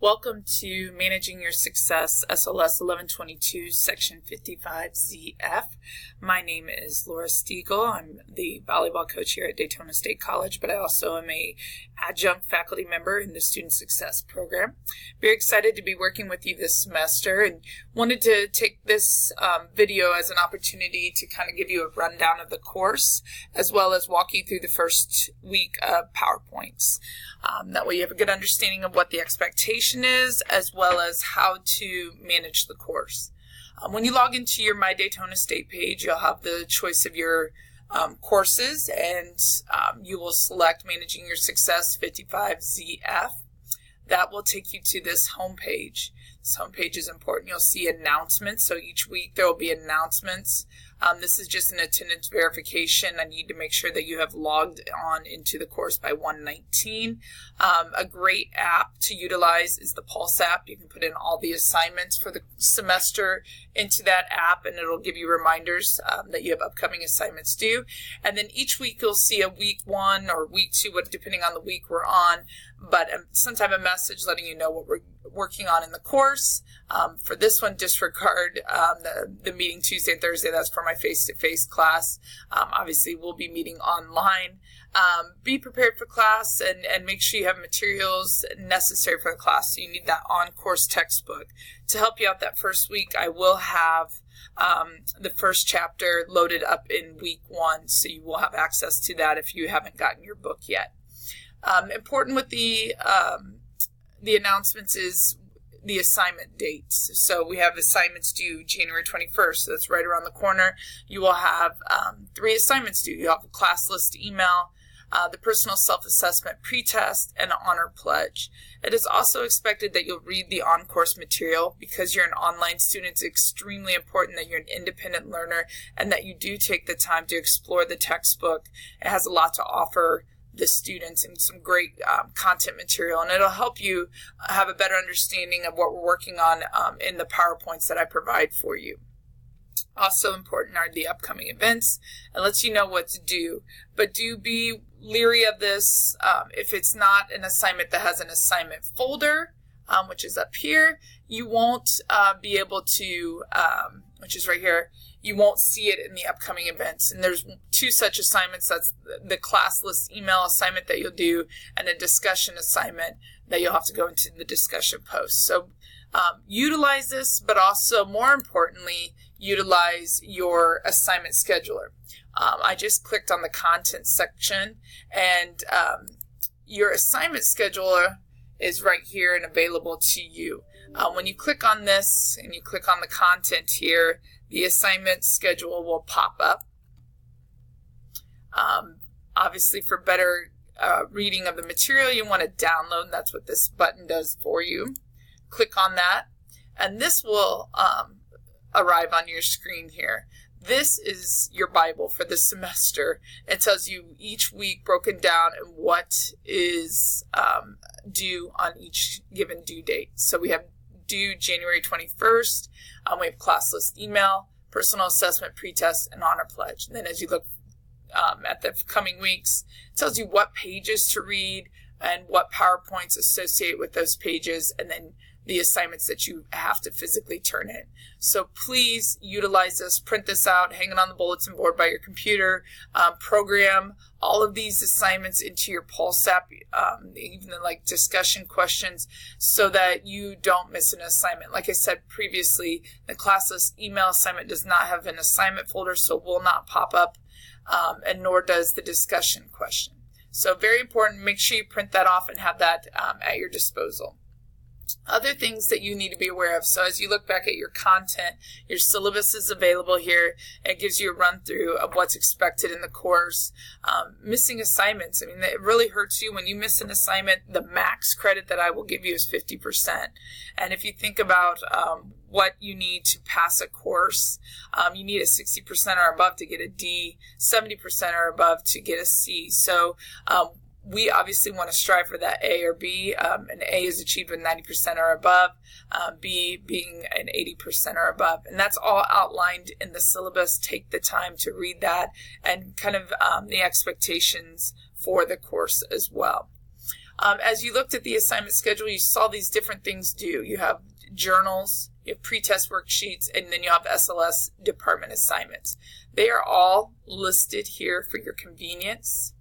Welcome to Managing Your Success, SLS 1122, Section 55ZF. My name is Laura Stiegel. I'm the volleyball coach here at Daytona State College, but I also am an adjunct faculty member in the Student Success Program. Very excited to be working with you this semester and wanted to take this video as an opportunity to kind of give you a rundown of the course, as well as walk you through the first week of PowerPoints. That way you have a good understanding of what the expectation is, as well as how to manage the course. When you log into your My Daytona State page, you'll have the choice of your courses, and you will select Managing Your Success 55ZF. That will take you to this homepage. This homepage is important. You'll see announcements. So each week there will be announcements. This is just an attendance verification. I need to make sure that you have logged on into the course by 1:19. A great app to utilize is the Pulse app. You can put in all the assignments for the semester into that app, and it'll give you reminders that you have upcoming assignments due. And then each week you'll see a week 1 or week 2, depending on the week we're on, but some type of message letting you know what we're working on in the course. For this one, disregard the meeting Tuesday and Thursday. That's for my face-to-face class. Obviously, we'll be meeting online. Be prepared for class and make sure you have materials necessary for the class. So you need that on-course textbook. To help you out that first week, I will have the first chapter loaded up in week 1, so you will have access to that if you haven't gotten your book yet. Important with the announcements is the assignment dates. So we have assignments due January 21st. So that's right around the corner. You will have 3 assignments due. You have a class list email, the personal self-assessment pretest, and an honor pledge. It is also expected that you'll read the on-course material. Because you're an online student, it's extremely important that you're an independent learner and that you do take the time to explore the textbook. It has a lot to offer the students and some great content material, and it'll help you have a better understanding of what we're working on in the PowerPoints that I provide for you. Also important are the upcoming events. It lets you know what to do, but do be leery of this. If it's not an assignment that has an assignment folder, which is up here, you won't be able to, which is right here, you won't see it in the upcoming events. And there's 2 such assignments. That's the class list email assignment that you'll do and a discussion assignment that you'll have to go into the discussion post. So utilize this, but also more importantly, utilize your assignment scheduler. I just clicked on the content section, and your assignment scheduler is right here and available to you. When you click on this and you click on the content here, the assignment schedule will pop up. Obviously, for better reading of the material, you want to download, and that's what this button does for you. Click on that, and this will arrive on your screen here. This is your Bible for the semester. It tells you each week broken down and what is due on each given due date. So we have due January 21st. We have class list email, personal assessment pretest, and honor pledge. And then as you look at the coming weeks, it tells you what pages to read and what PowerPoints associate with those pages, and then the assignments that you have to physically turn in. So please utilize this, print this out, hang it on the bulletin board by your computer, program all of these assignments into your Pulse app, even like discussion questions, so that you don't miss an assignment. Like I said previously, the class list email assignment does not have an assignment folder, so will not pop up, and nor does the discussion question. So very important, make sure you print that off and have that at your disposal. Other things that you need to be aware of. So as you look back at your content, your syllabus is available here. It gives you a run through of what's expected in the course. Missing assignments. I mean, it really hurts you when you miss an assignment. The max credit that I will give you is 50%. And if you think about what you need to pass a course, you need a 60% or above to get a D, 70% or above to get a C. So we obviously want to strive for that A or B. An A is achieved with 90% or above, B being an 80% or above. And that's all outlined in the syllabus. Take the time to read that and kind of the expectations for the course as well. As you looked at the assignment schedule, you saw these different things due. You have journals, you have pre-test worksheets, and then you have SLS department assignments. They are all listed here for your convenience,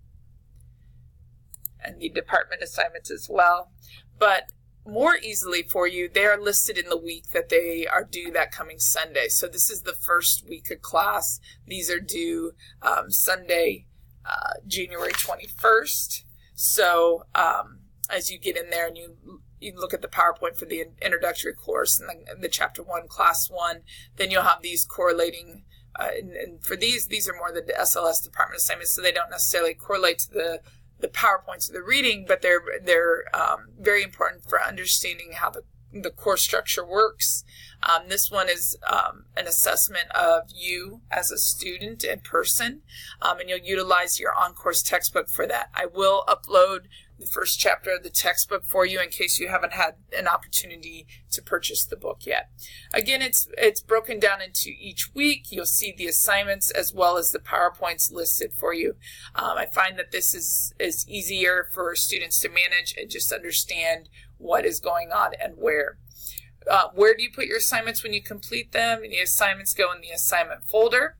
and the department assignments as well. But more easily for you, they are listed in the week that they are due that coming Sunday. So this is the first week of class. These are due Sunday, January 21st. So as you get in there and you look at the PowerPoint for the introductory course and the Chapter 1, Class 1, then you'll have these correlating, and for these are more the SLS department assignments, so they don't necessarily correlate to the PowerPoints of the reading, but they're very important for understanding how the course structure works. This one is an assessment of you as a student and person, and you'll utilize your on-course textbook for that. I will upload the first chapter of the textbook for you in case you haven't had an opportunity to purchase the book yet. Again, it's broken down into each week. You'll see the assignments as well as the PowerPoints listed for you. I find that this is easier for students to manage and just understand what is going on and where. Where do you put your assignments when you complete them? The assignments go in the assignment folder.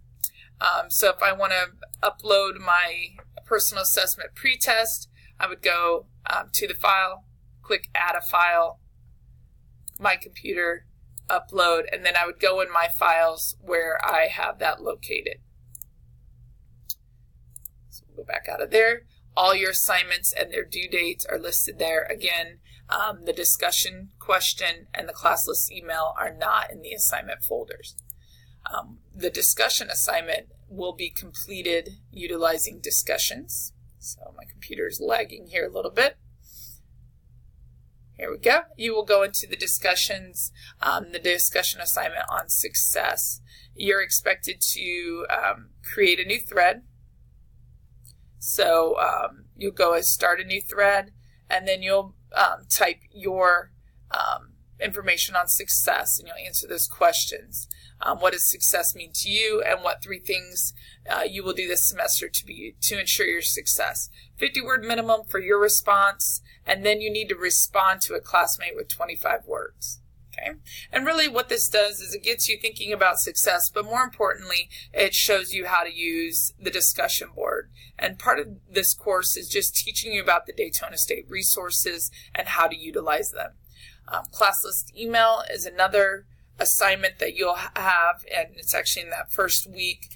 So if I want to upload my personal assessment pretest, I would go to the file, click add a file, my computer, upload, and then I would go in my files where I have that located. So we'll go back out of there. All your assignments and their due dates are listed there. Again, the discussion question and the class list email are not in the assignment folders. The discussion assignment will be completed utilizing discussions. So my computer is lagging here a little bit. Here we go. You will go into the discussions, the discussion assignment on success. You're expected to create a new thread. So you'll go and start a new thread, and then you'll type your information on success, and you'll answer those questions. What does success mean to you, and what 3 things you will do this semester to ensure your success? 50-word minimum for your response, and then you need to respond to a classmate with 25 words. Okay? And really what this does is it gets you thinking about success, but more importantly, it shows you how to use the discussion board. And part of this course is just teaching you about the Daytona State resources and how to utilize them. Class list email is another assignment that you'll have, and it's actually in that first week.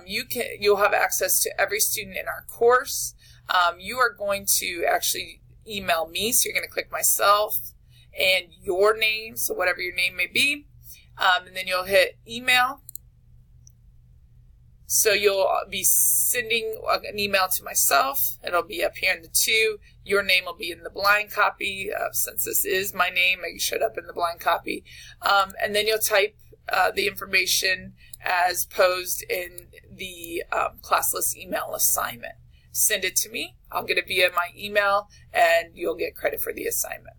You'll have access to every student in our course. You are going to actually email me, so you're going to click myself and your name, so whatever your name may be, and then you'll hit email. So you'll be sending an email to myself. It'll be up here in the 2. Your name will be in the blind copy. Since this is my name, it showed up in the blind copy. And then you'll type the information as posed in the class list email assignment. Send it to me. I'll get it via my email, and you'll get credit for the assignment.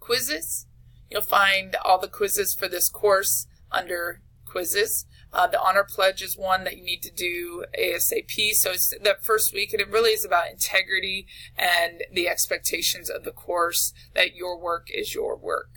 Quizzes. You'll find all the quizzes for this course under quizzes. The Honor Pledge is one that you need to do ASAP. So it's that first week, and it really is about integrity and the expectations of the course that your work is your work.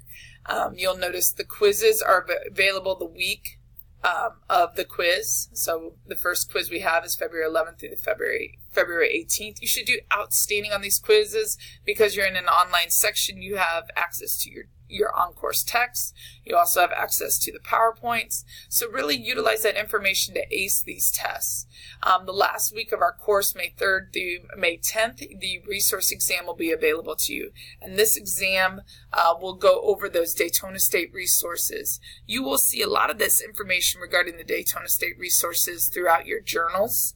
You'll notice the quizzes are available the week of the quiz. So the first quiz we have is February 11th through February 18th. You should do outstanding on these quizzes because you're in an online section. You have access to your on-course text. You also have access to the PowerPoints. So really utilize that information to ace these tests. The last week of our course, May 3rd through May 10th, the resource exam will be available to you. And this exam will go over those Daytona State resources. You will see a lot of this information regarding the Daytona State resources throughout your journals.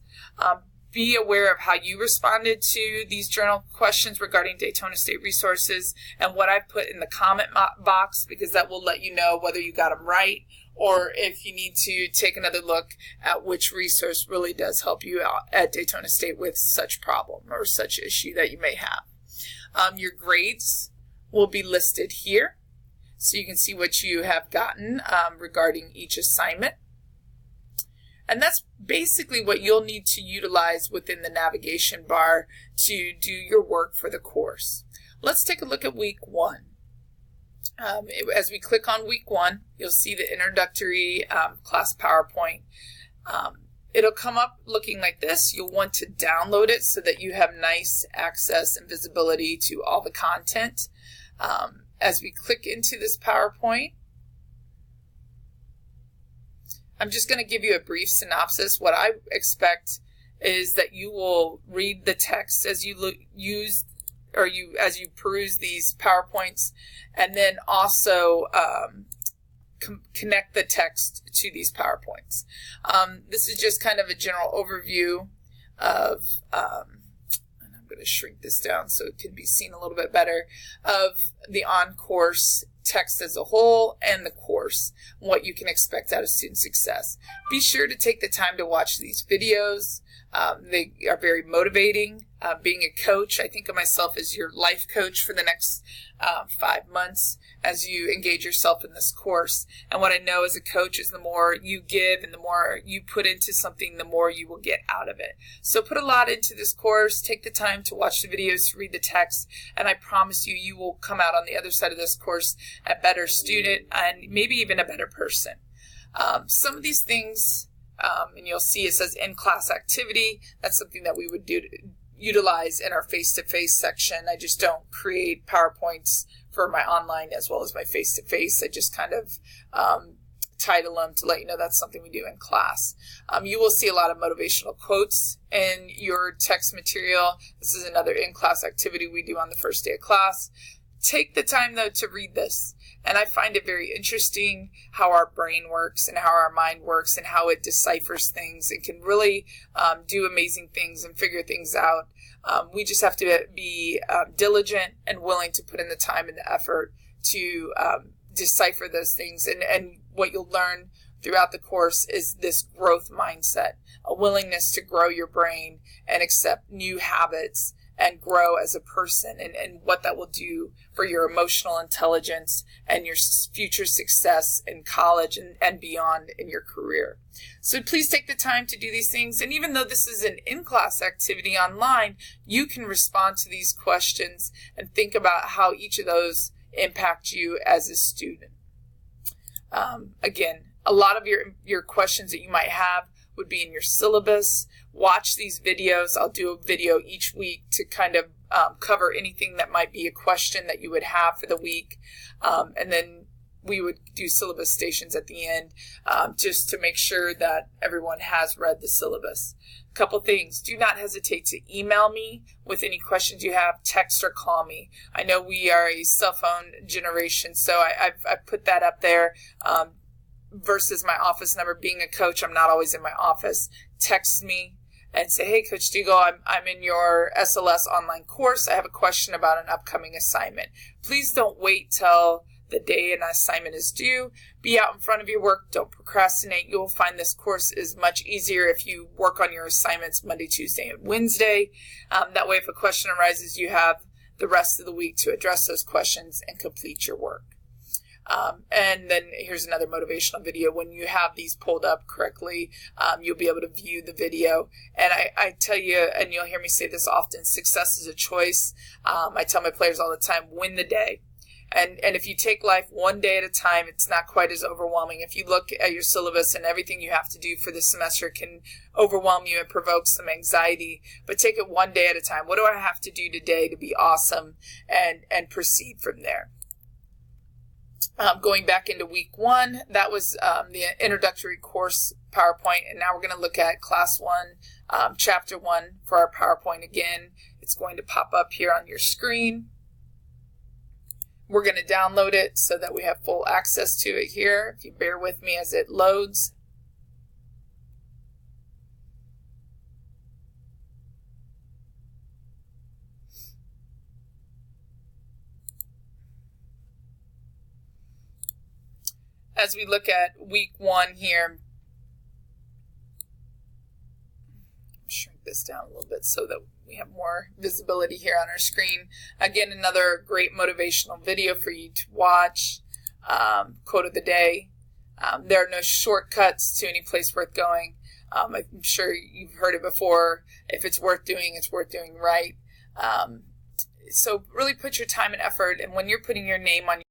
Be aware of how you responded to these journal questions regarding Daytona State resources and what I put in the comment box, because that will let you know whether you got them right or if you need to take another look at which resource really does help you out at Daytona State with such problem or such issue that you may have. Your grades will be listed here, so you can see what you have gotten regarding each assignment. And that's basically what you'll need to utilize within the navigation bar to do your work for the course. Let's take a look at week 1. As we click on week 1, you'll see the introductory class PowerPoint. It'll come up looking like this. You'll want to download it so that you have nice access and visibility to all the content. As we click into this PowerPoint, I'm just going to give you a brief synopsis. What I expect is that you will read the text as you as you peruse these PowerPoints, and then also connect the text to these PowerPoints. This is just kind of a general overview of, and I'm going to shrink this down so it can be seen a little bit better, of the on-course text as a whole and the course, what you can expect out of student success. Be sure to take the time to watch these videos. They are very motivating. Being a coach, I think of myself as your life coach for the next 5 months as you engage yourself in this course. And what I know as a coach is the more you give and the more you put into something, the more you will get out of it. So put a lot into this course. Take the time to watch the videos, to read the text, and I promise you, you will come out on the other side of this course a better student and maybe even a better person. Some of these things, and you'll see it says in-class activity. That's something that we would utilize in our face-to-face section. I just don't create PowerPoints for my online as well as my face-to-face. I just kind of title them to let you know that's something we do in class. You will see a lot of motivational quotes in your text material. This is another in-class activity we do on the first day of class. Take the time, though, to read this. And I find it very interesting how our brain works and how our mind works and how it deciphers things and can really do amazing things and figure things out. We just have to be diligent and willing to put in the time and the effort to decipher those things. And what you'll learn throughout the course is this growth mindset, a willingness to grow your brain and accept new habits and grow as a person, and what that will do for your emotional intelligence and your future success in college and beyond in your career. So please take the time to do these things. And even though this is an in-class activity online, you can respond to these questions and think about how each of those impact you as a student. Again, a lot of your questions that you might have would be in your syllabus. Watch these videos. I'll do a video each week to kind of cover anything that might be a question that you would have for the week. And then we would do syllabus stations at the end just to make sure that everyone has read the syllabus. A couple things. Do not hesitate to email me with any questions you have, text or call me. I know we are a cell phone generation, so I've put that up there. Versus my office number. Being a coach, I'm not always in my office. Text me and say, hey, Coach Deagle, I'm in your SLS online course. I have a question about an upcoming assignment. Please don't wait till the day an assignment is due. Be out in front of your work. Don't procrastinate. You will find this course is much easier if you work on your assignments Monday, Tuesday, and Wednesday. That way, if a question arises, you have the rest of the week to address those questions and complete your work. And then here's another motivational video. When you have these pulled up correctly, you'll be able to view the video. And I tell you, and you'll hear me say this often, success is a choice. I tell my players all the time, win the day. And if you take life one day at a time, it's not quite as overwhelming. If you look at your syllabus and everything you have to do for this semester can overwhelm you and provoke some anxiety, but take it one day at a time. What do I have to do today to be awesome, and proceed from there? Going back into week 1, that was the introductory course PowerPoint, and now we're going to look at class 1, chapter 1 for our PowerPoint again. It's going to pop up here on your screen. We're going to download it so that we have full access to it here. If you bear with me as it loads. As we look at week 1 here, shrink this down a little bit so that we have more visibility here on our screen. Again, another great motivational video for you to watch. Quote of the day. There are no shortcuts to any place worth going. I'm sure you've heard it before. If it's worth doing, it's worth doing right. So really put your time and effort, and when you're putting your name on